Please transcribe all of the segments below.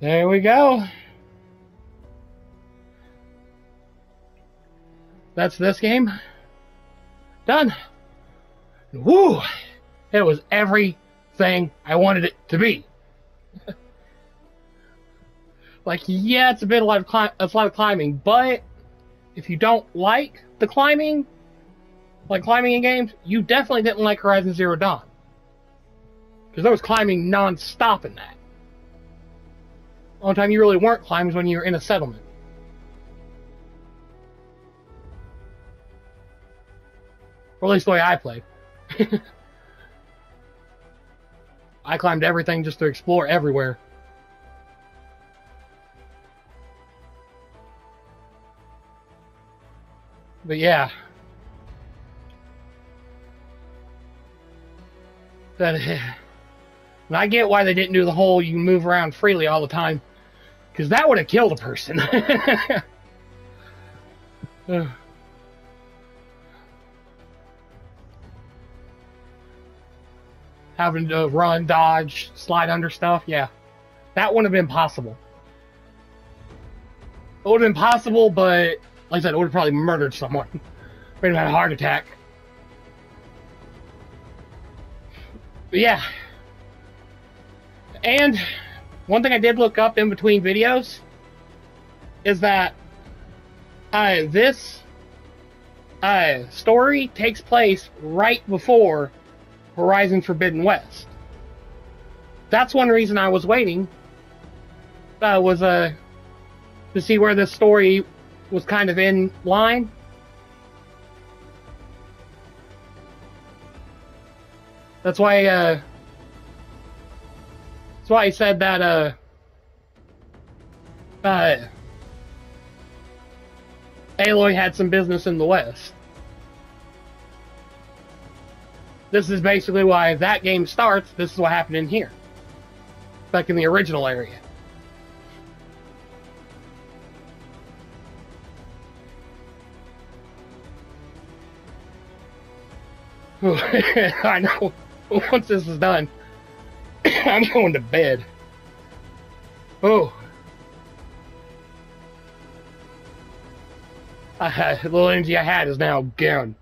There we go. That's this game. Done. Woo! It was everything I wanted it to be. Like, yeah, it's a lot of climbing, but if you don't like the climbing, like climbing in games, you definitely didn't like Horizon Zero Dawn. Because there was climbing non-stop in that. The only time you really weren't climbing was when you were in a settlement. Or at least the way I played. I climbed everything just to explore everywhere. But yeah. And I get why they didn't do the whole you move around freely all the time. Because that would have killed a person. Having to run, dodge, slide under stuff, yeah. That wouldn't have been possible. It would have been possible, but like I said, it would have probably murdered someone. Would have had a heart attack. But yeah. And one thing I did look up in between videos is that this story takes place right before Horizon Forbidden West. That's one reason I was waiting. Was to see where this story was kind of in line. That's why I said that Aloy had some business in the West. This is basically why that game starts. This is what happened in here. Back in the original area. I know. Once this is done, I'm going to bed. Oh. The little energy I had is now gone.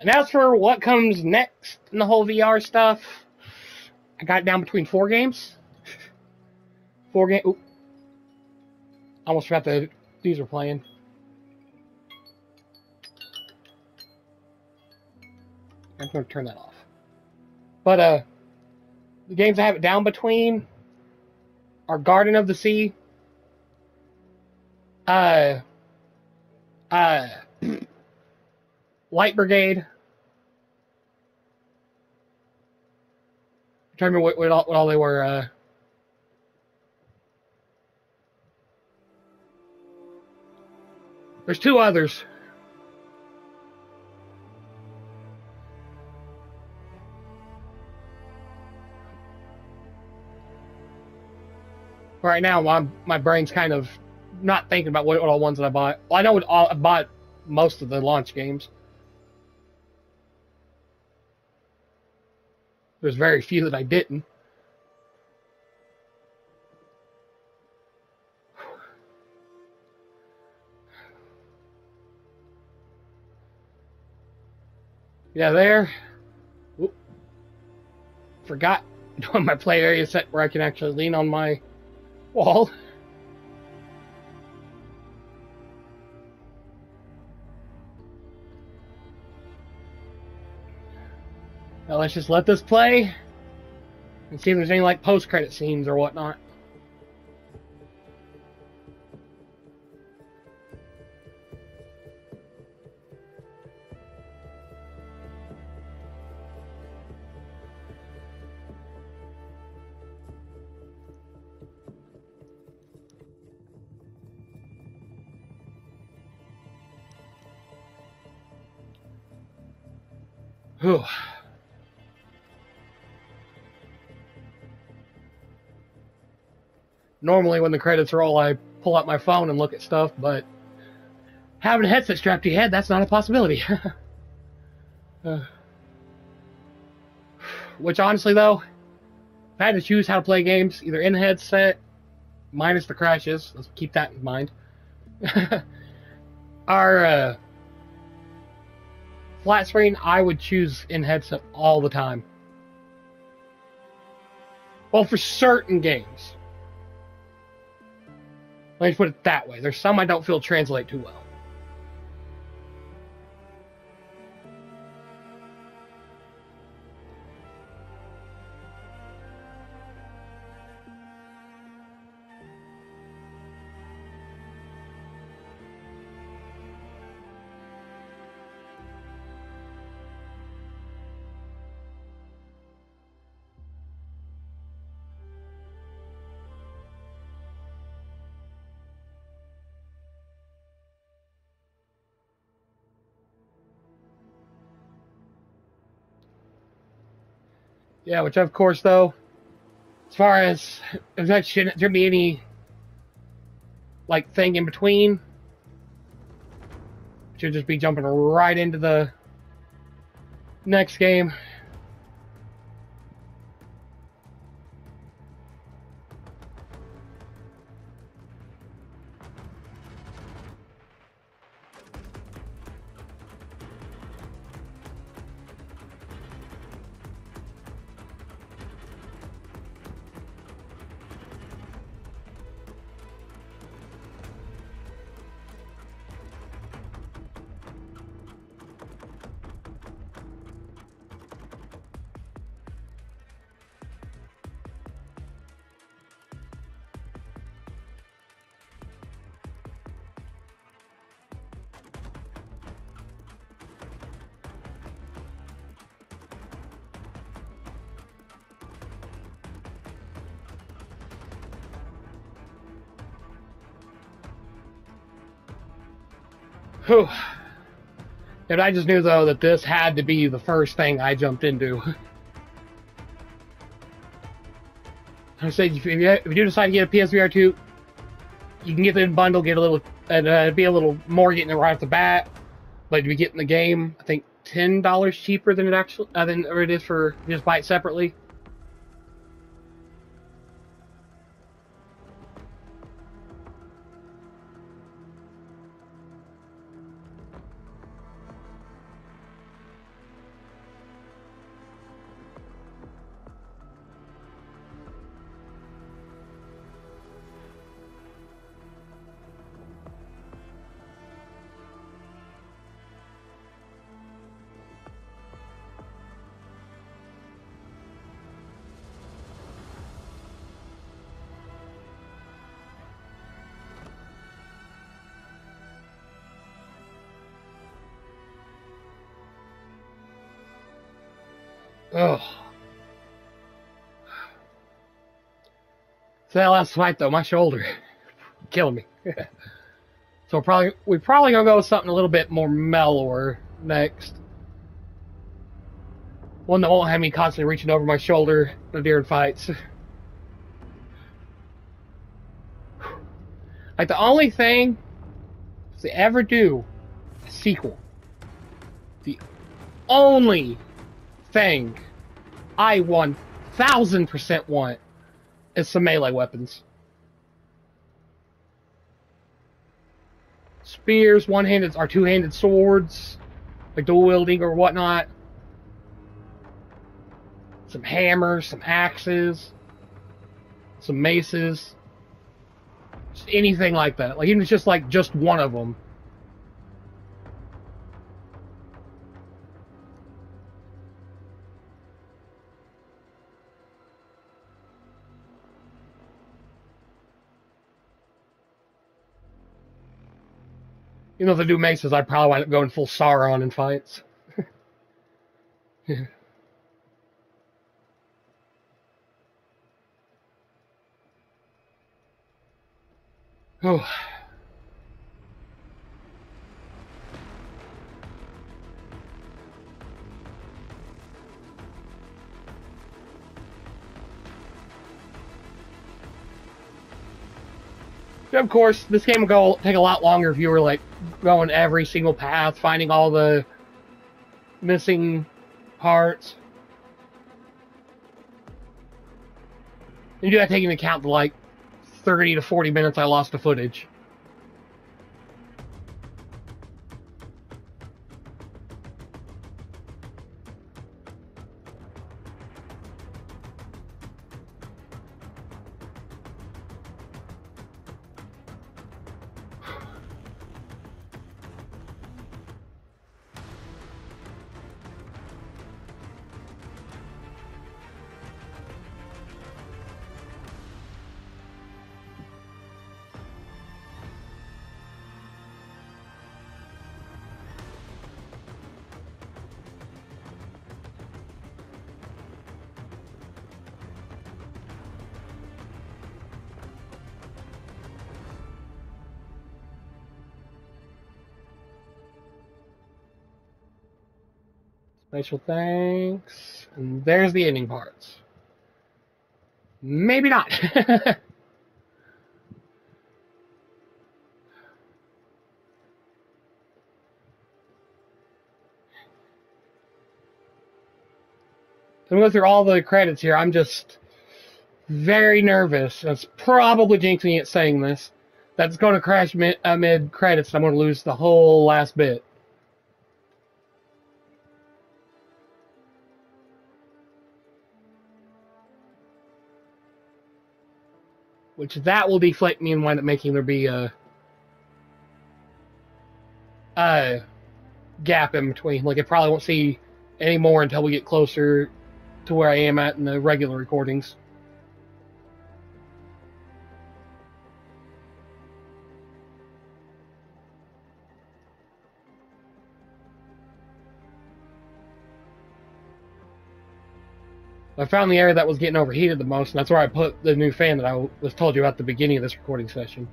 And as for what comes next in the whole VR stuff, I got it down between 4 games. 4 games. Oop. Almost forgot that these were playing. I'm going to turn that off. But the games I have it down between are Garden of the Sea, Light Brigade. I'm trying to remember what all they were. There's 2 others. Right now, my brain's kind of not thinking about what all ones that I bought. Well, I know I bought most of the launch games. There's very few that I didn't. Yeah, there. Oop. Forgot my play area set where I can actually lean on my wall. Now let's just let this play and see if there's any like post-credit scenes or whatnot. Whew. Normally when the credits roll, I pull out my phone and look at stuff, but having a headset strapped to your head, that's not a possibility. Which honestly though, if I had to choose how to play games, either in headset, minus the crashes, let's keep that in mind, or flat screen, I would choose in headset all the time. Well, for certain games. Let me put it that way. There's some I don't feel translate too well. Yeah, which of course, though, as far as if that shouldn't there be any like thing in between, should just be jumping right into the next game. Whew. And I just knew, though, that this had to be the first thing I jumped into. I said, if you do decide to get a PSVR 2, you can get the bundle, get a little, and be a little more getting it right off the bat. But if you get in the game, I think $10 cheaper than it actually than it is for just buy it separately. Oh. So that last fight, though, my shoulder killing me. So we're probably gonna go with something a little bit more mellower next. One that won't have me constantly reaching over my shoulder during fights. Like, the only thing, if they ever do a sequel, the only thing I 1000% want is some melee weapons. Spears, one-handed or two-handed swords, like dual wielding or whatnot. Some hammers, some axes, some maces. Just anything like that. Like, even if it's just like just one of them. You know, if they do maces, I'd probably wind up going full Sauron in fights. Oh. Of course, this game will take a lot longer if you were like going every single path, finding all the missing parts. You do have to take into account the, like, 30 to 40 minutes I lost to footage. Special thanks. And there's the ending parts. Maybe not. I'm going to go through all the credits here. I'm just very nervous. It's probably jinxing it saying this. That's going to crash mid credits, and I'm going to lose the whole last bit. Which that will deflate me and wind up making there be a gap in between. Like, I probably won't see any more until we get closer to where I am at in the regular recordings. I found the area that was getting overheated the most, and that's where I put the new fan that I was told you about at the beginning of this recording session.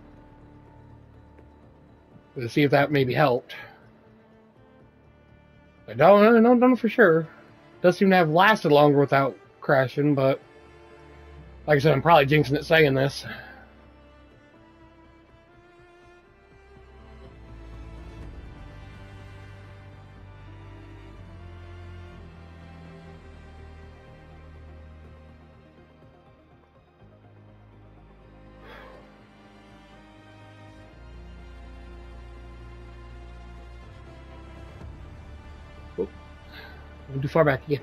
To see if that maybe helped. I don't know for sure. Does seem to have lasted longer without crashing, but like I said, I'm probably jinxing it saying this. Oh, I'm too far back again.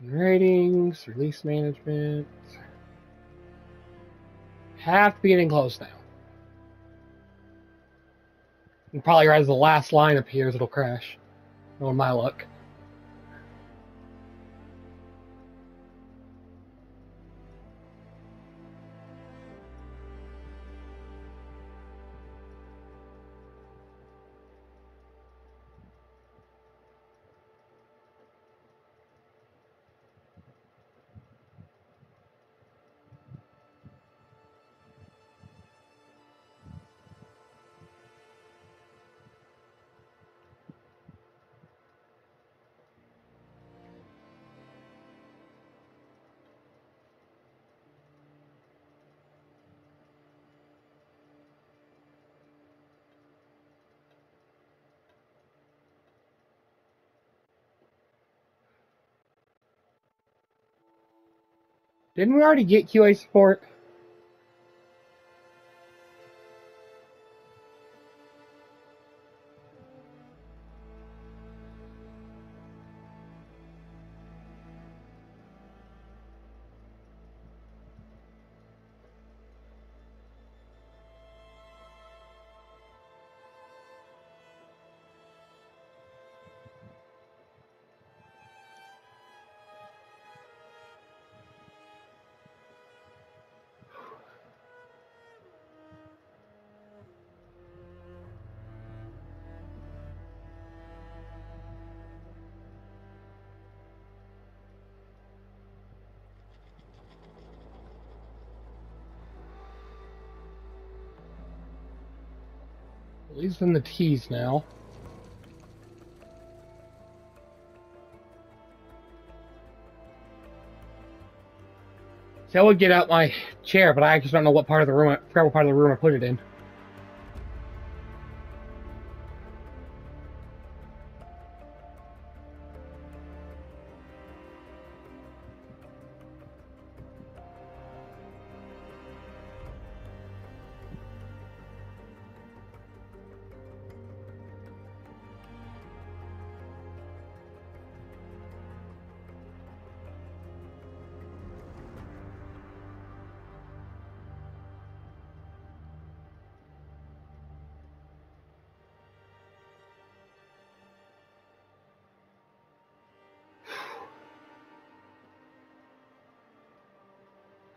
Ratings, release management. Have to be getting close now. And probably right as the last line appears, it'll crash. Knowing my luck. Didn't we already get QA support? At least in the T's now. See, I would get out my chair, but I just don't know what part of the room. I forgot what part of the room I put it in.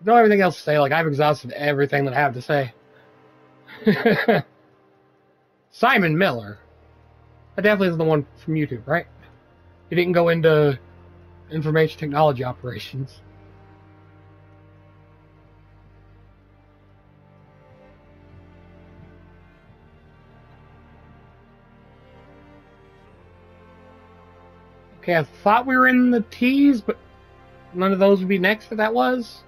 Don't have anything else to say. Like, I've exhausted everything that I have to say. Simon Miller. That definitely is the one from YouTube, right? He didn't go into information technology operations. Okay, I thought we were in the T's, but none of those would be next if that was.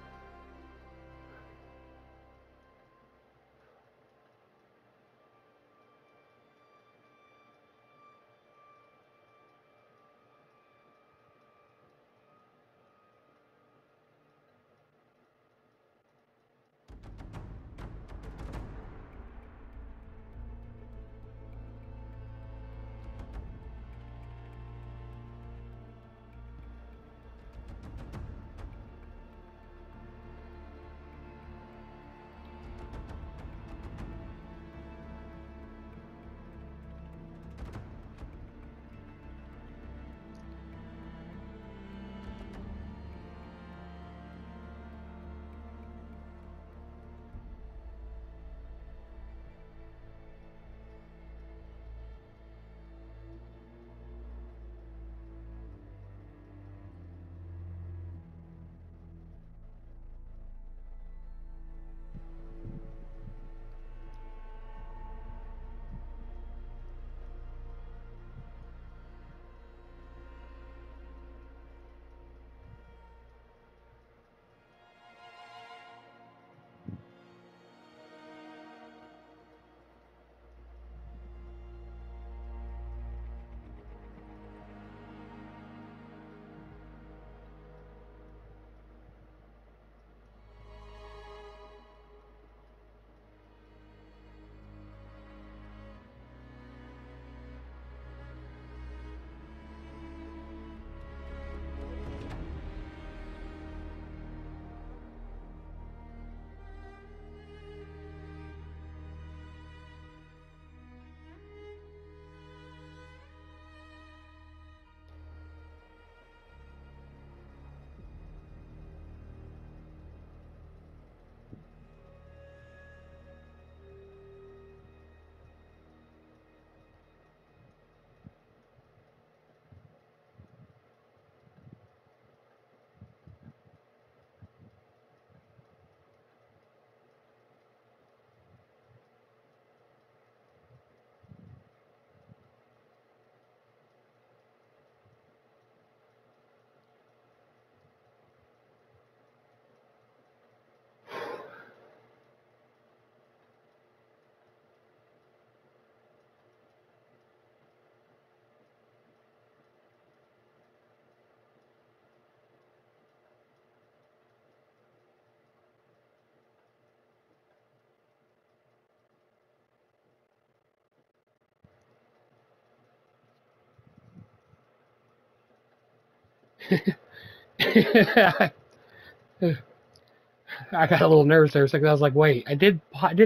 I got a little nervous there a second. I was like, wait, I did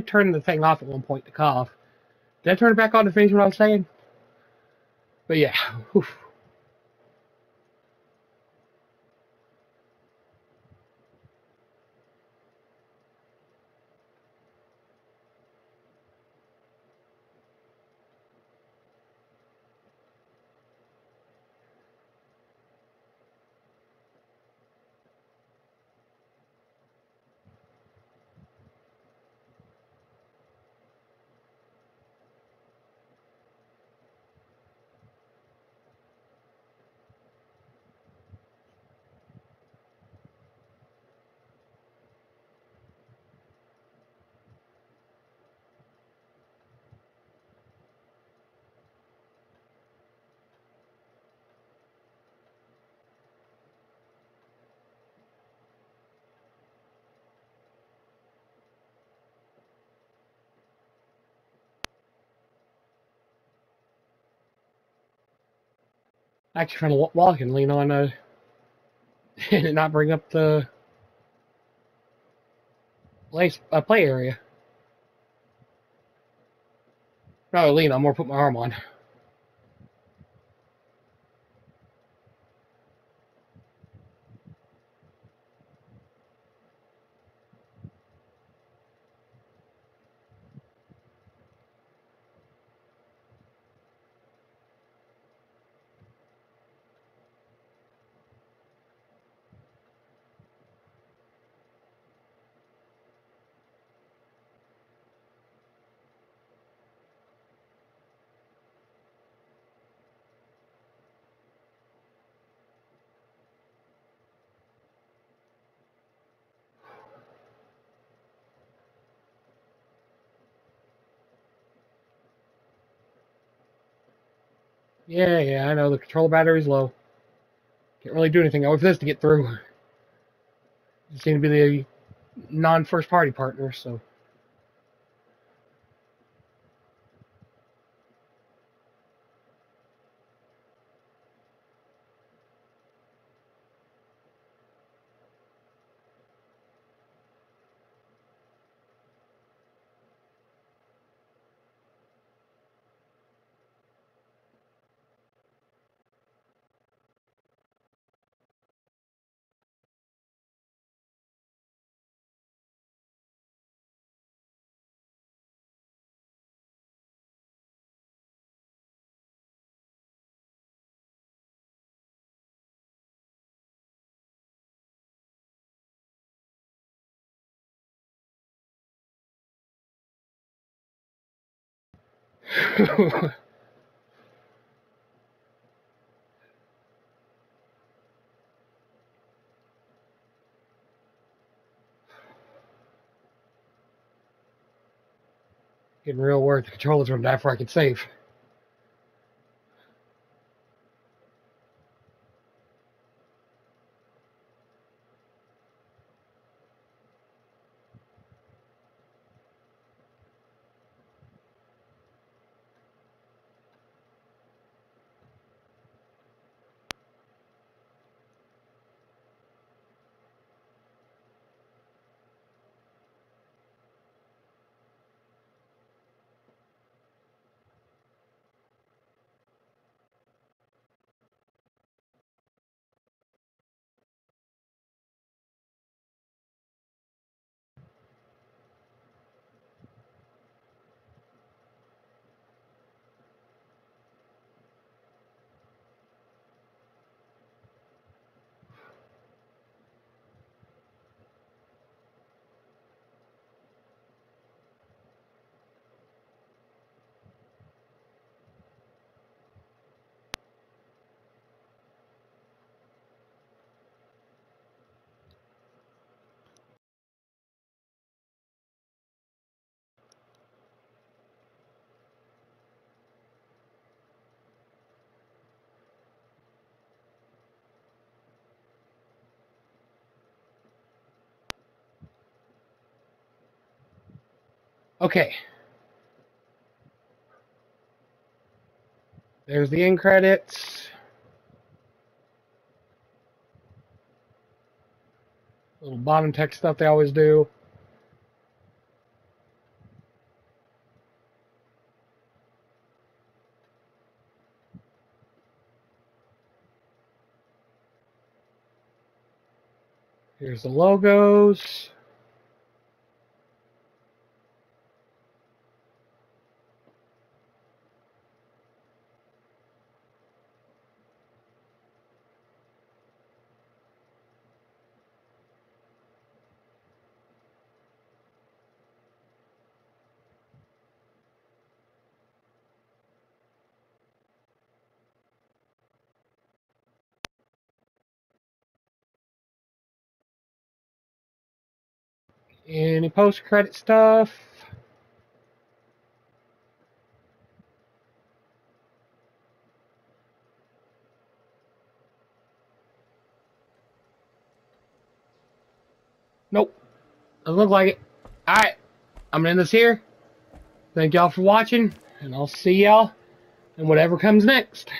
turn the thing off at one point to cough. Did I turn it back on to finish what I was saying? But yeah. Oof. Actually, trying to walk and lean on and not bring up the play area. No, lean on, more put my arm on. Yeah, I know the controller battery's low. Can't really do anything over this to get through. You seem to be the non-first party partner, so. Getting real worried the controller's gonna die before I can save. Okay. There's the end credits. Little bottom text stuff they always do. Here's the logos. Any post-credit stuff. Nope. Doesn't look like it. Alright. I'm gonna end this here. Thank y'all for watching, and I'll see y'all in whatever comes next.